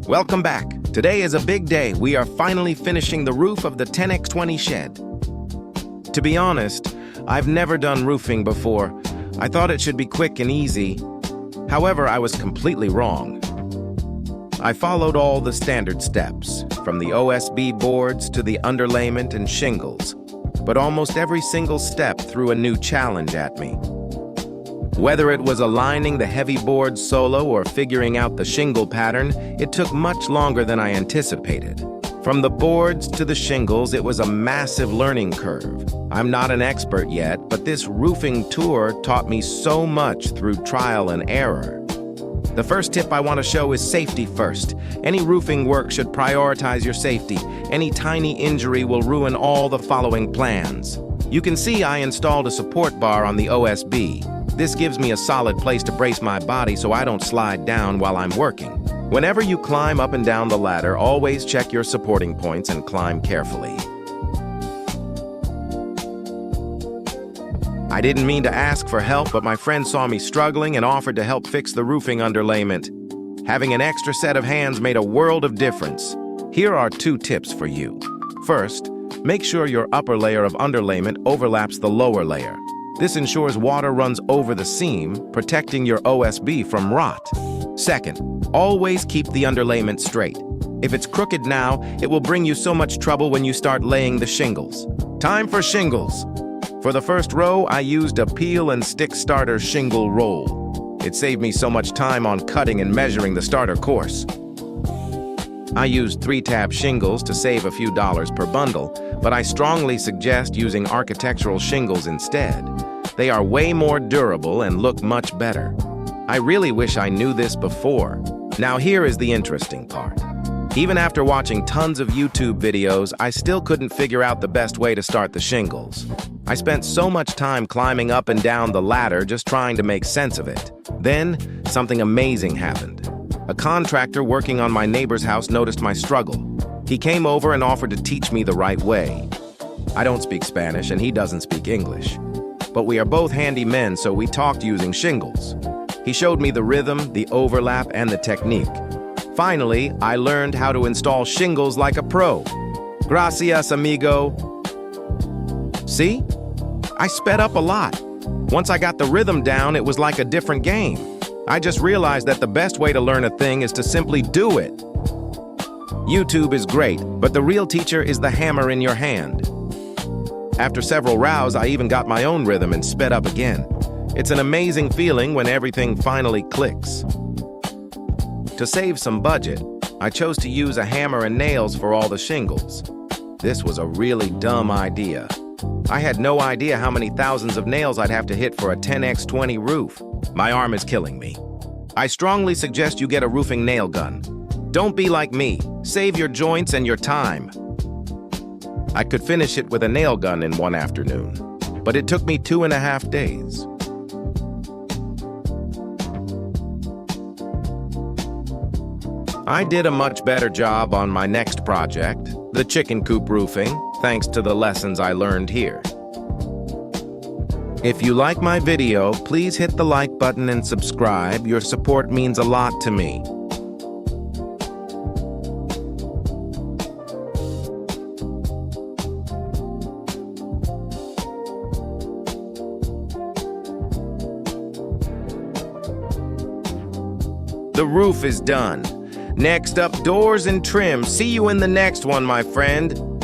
Welcome back. Today is a big day. We are finally finishing the roof of the 10x20 shed. To be honest, I've never done roofing before. I thought it should be quick and easy. However, I was completely wrong. I followed all the standard steps, from the OSB boards to the underlayment and shingles, but almost every single step threw a new challenge at me. Whether it was aligning the heavy boards solo or figuring out the shingle pattern, it took much longer than I anticipated. From the boards to the shingles, it was a massive learning curve. I'm not an expert yet, but this roofing tour taught me so much through trial and error. The first tip I want to show is safety first. Any roofing work should prioritize your safety. Any tiny injury will ruin all the following plans. You can see I installed a support bar on the OSB. This gives me a solid place to brace my body so I don't slide down while I'm working. Whenever you climb up and down the ladder, always check your supporting points and climb carefully. I didn't mean to ask for help, but my friend saw me struggling and offered to help fix the roofing underlayment. Having an extra set of hands made a world of difference. Here are 2 tips for you. First, make sure your upper layer of underlayment overlaps the lower layer. This ensures water runs over the seam, protecting your OSB from rot. Second, always keep the underlayment straight. If it's crooked now, it will bring you so much trouble when you start laying the shingles. Time for shingles. For the first row, I used a peel and stick starter shingle roll. It saved me so much time on cutting and measuring the starter course. I used 3-tab shingles to save a few dollars per bundle, but I strongly suggest using architectural shingles instead. They are way more durable and look much better. I really wish I knew this before. Now here is the interesting part. Even after watching tons of YouTube videos, I still couldn't figure out the best way to start the shingles. I spent so much time climbing up and down the ladder just trying to make sense of it. Then, something amazing happened. A contractor working on my neighbor's house noticed my struggle. He came over and offered to teach me the right way. I don't speak Spanish and he doesn't speak English. But we are both handy men, so we talked using shingles. He showed me the rhythm, the overlap, and the technique. Finally, I learned how to install shingles like a pro. Gracias, amigo. See? I sped up a lot. Once I got the rhythm down, it was like a different game. I just realized that the best way to learn a thing is to simply do it. YouTube is great, but the real teacher is the hammer in your hand. After several rows, I even got my own rhythm and sped up again. It's an amazing feeling when everything finally clicks. To save some budget, I chose to use a hammer and nails for all the shingles. This was a really dumb idea. I had no idea how many thousands of nails I'd have to hit for a 10x20 roof. My arm is killing me. I strongly suggest you get a roofing nail gun. Don't be like me. Save your joints and your time. I could finish it with a nail gun in one afternoon, but it took me 2.5 days. I did a much better job on my next project, the chicken coop roofing, thanks to the lessons I learned here. If you like my video, please hit the like button and subscribe. Your support means a lot to me. The roof is done. Next up, doors and trim. See you in the next one, my friend.